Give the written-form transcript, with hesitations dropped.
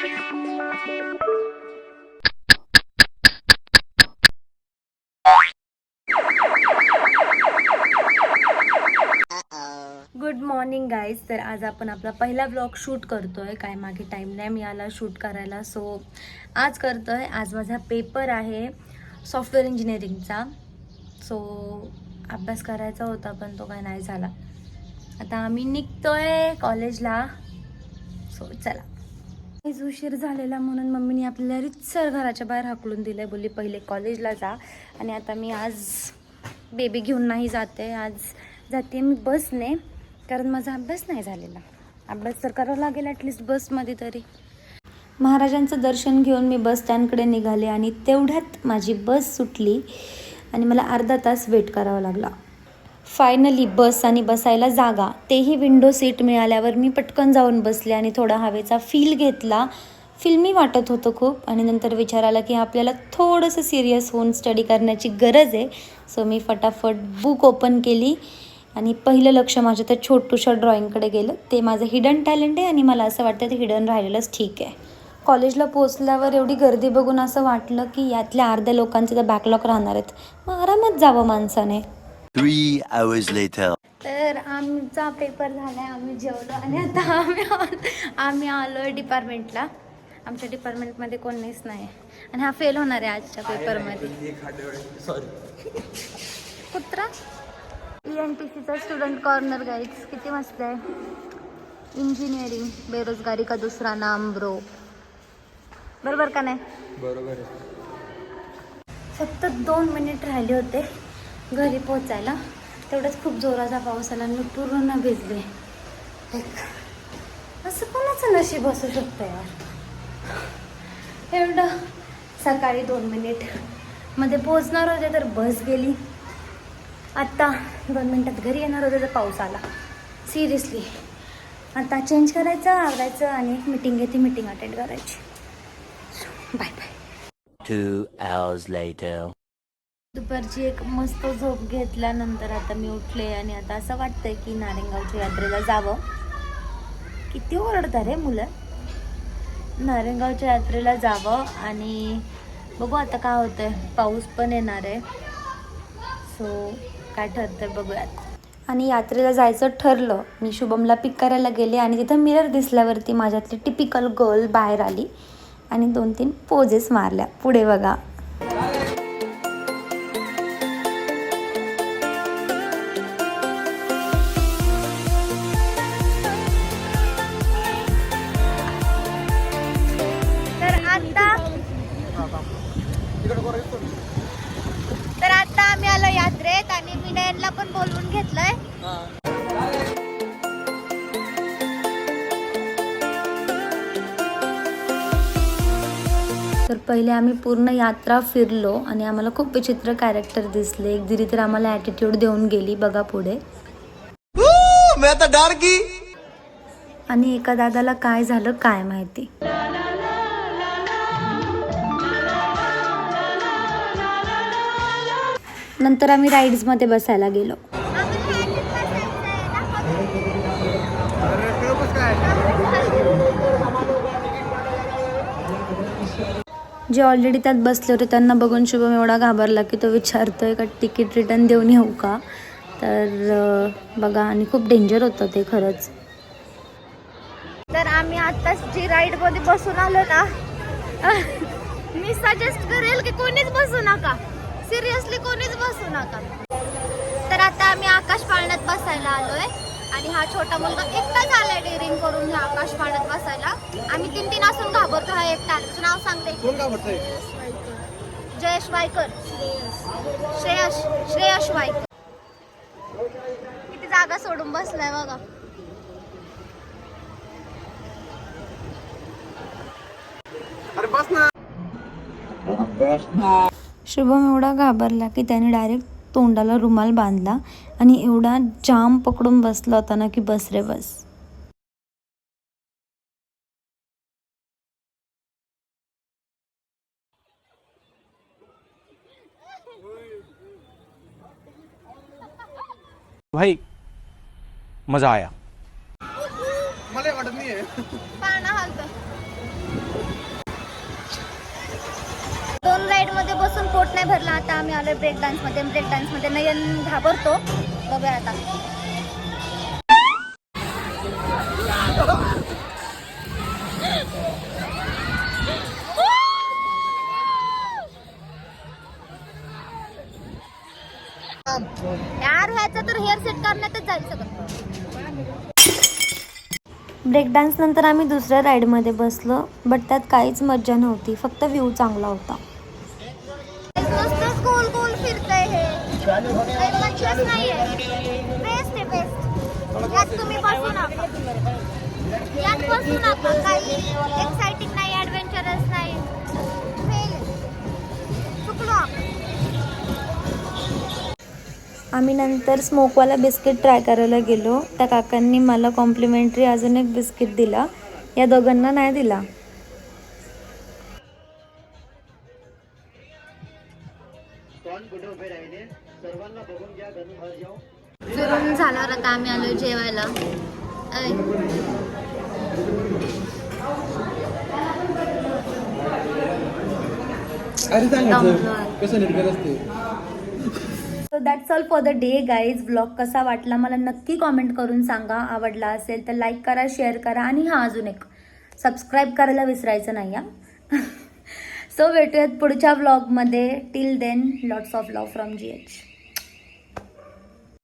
Good morning guys. तर आज आपण आपला पहिला ब्लॉग शूट करतोय. काय मागे टाईम नाही मिळाला शूट करायला, सो आज करतोय. आज माझा पेपर आहे सॉफ्टवेअर इंजिनिअरिंगचा, सो अभ्यास करायचा होता पण तो काय नाही झाला. आता आम्ही निघतोय कॉलेजला, सो चला. उशीर झालेला म्हणून मम्मीने आपल्याला रितसर घराच्या बाहेर हाकलून दिलंय, बोलली पहिले कॉलेजला जा. आणि आता मी आज बेबी घेऊन नाही जाते, आज जाते मी बसने, कारण माझा अभ्यास नाही झालेला. अभ्यास तर करावा लागेल ॲटलिस्ट बसमध्ये तरी. महाराजांचं दर्शन घेऊन मी बस स्टँडकडे निघाले आणि तेवढ्यात माझी बस सुटली आणि मला अर्धा तास वेट करावा लागला. फायनली बस आणि बसायला जागा, तेही विंडो सीट मिळाल्यावर मी पटकन जाऊन बसले आणि थोडा हवेचा फील घेतला. फिल्मी वाटत होतं खूप आणि नंतर विचार आला की आपल्याला थोडंसं सिरियस होऊन स्टडी करण्याची गरज आहे. सो मी फटाफट बुक ओपन केली आणि पहिलं लक्ष माझं त्या छोटूशा ड्रॉइंगकडे गेलं. ते माझं हिडन टॅलेंट आहे आणि मला असं वाटतं ते हिडन राहिलेलंच ठीक आहे. कॉलेजला पोचल्यावर एवढी गर्दी बघून असं वाटलं की यातल्या अर्ध्या लोकांचे तर बॅकलॉग राहणार आहेत, मग आरामात जावं माणसाने. 3 hours later. तर आमचा पेपर झालाय, आम्ही जेवलो आणि आता आम्ही आलोय डिपार्टमेंटला. आमच्या डिपार्टमेंटमध्ये कोणीच नाही आणि हा फेल होणार आहे आजच्या पेपरमध्ये. कुत्रा ENTCचा स्टुडंट कॉर्नर गाईड्स किती मस्त आहे. इंजिनिअरिंग बेरोजगारी का दुसरा नाम ब्रो, बरोबर का नाही? बरोबर आहे. फक्त 2 मिनिट राहिले होते घरी पोचायला, तेवढंच खूप जोराचा पाऊस आला आणि मी पूर्ण भिजले. असं कोणाचं नशीब असू शकतं यार. एवढं सकाळी 2 मिनिट मध्ये पोचणार होते तर बस गेली, आत्ता 2 मिनिटात घरी येणार होते तर पाऊस आला. सिरियसली आता चेंज करायचं, आवरायचं आणि एक मीटिंग आहे ती मीटिंग अटेंड करायची. Bye bye. 2 hours later. दुपारची एक मस्त झोप घेतल्यानंतर आता मी उठले आणि आता असं वाटतंय की नारायणगावच्या यात्रेला जावं. किती ओरडतात रे मुलं. नारायणगावच्या यात्रेला जावं आणि बघू आता काय होतंय. पाऊस पण येणार आहे, सो काय ठरतंय बघूयात. आणि यात्रेला जायचं ठरलं. मी शुभमला पिक करायला गेले आणि तिथं मिरर दिसल्यावरती माझ्यातली टिपिकल गर्ल बाहेर आली आणि 2-3 पोजेस मारल्या. पुढे बघा. तर आता आम्ही आलो यात्रेत आणि मी नयनला पण बोलवून घेतलंय. तर पहिले आम्ही पूर्ण यात्रा फिरलो आणि आम्हाला खूप विचित्र कॅरेक्टर दिसले. एक दिदी तर आम्हाला ॲटिट्यूड देऊन गेली, बघा पुढे. आणि एका दादाला काय झालं काय माहिती. नंतर आम्ही राईड्समध्ये बसायला गेलो. जे ऑलरेडी त्यात बसले होते त्यांना बघून शुभम एवढा घाबरला की तो विचारतोय का तिकीट रिटर्न देऊन येऊ का. तर बघा, आणि खूप डेंजर होतं ते खरंच. तर आम्ही आत्ताच जी राईडमध्ये बसून आलो ना, मी सजेस्ट करेल की कोणीच बसू नका, सिरियसली कोणीच बसू नका. तर आता आम्ही आकाश पाळण्यात बसायला आलोय आणि हा छोटा मुलगा एकटाच आलाय डेअरिंग करून ह्या आकाश पाळण्यात बसायला. आम्ही 3 असून घाबरतो. हा एकटा. तुझं नाव सांगते. कोण घाबरतंय? जयेश वायकर. श्रेयश वायकर. किती जागा सोडून बसलाय बघा. अरे बस ना. शुभम एवढा घाबरला की त्याने डायरेक्ट तोंडाला रुमाल बांधला आणि एवढा जाम पकडून बसला होता ना की बस रे बस. भाई मजा आया. मला वाटत नाहीये. पाळणा हलतं. राईडमध्ये बसून पोट नाही भरला. आता आम्ही आलो ब्रेक डान्समध्ये नयन घाबरतो. बघूया आता. यार व्हायचं तर हेअर सेट करण्यातच जाईल सगळं. ब्रेक डान्स नंतर आम्ही दुसऱ्या राईडमध्ये बसलो, बट त्यात काहीच मज्जा नव्हती, फक्त व्ह्यू चांगला होता. मस्त गोल गोल फिरतंय हे, काही मज्जाच नाहीये. बेस्ट आहे बेस्ट. यात तुम्ही बसू नका, यात बसू नका. काही एक्साइटिंग नाही, ॲडव्हेंचरस नाही. फेल चुकलो आपण. आम्ही नंतर स्मोकवाला बिस्किट ट्राय करायला गेलो. त्या काकांनी मला कॉम्प्लिमेंटरी अजून एक बिस्किट दिला, या दोघांना नाही दिला. फिरून झाल्यावर आता आम्ही आलो जेवायला. अरे सांगायचं कसं निर्भर असते. So that's all for the day guys. Vlog कसा वाटला मला नक्की कॉमेंट करून सांगा. आवडला असेल तर लाईक करा, शेअर करा आणि हां अजून एक सबस्क्राईब करायला विसरायचं नाही हां. सो भेटूयात पुढच्या व्लॉगमध्ये. Till then lots of love from GH.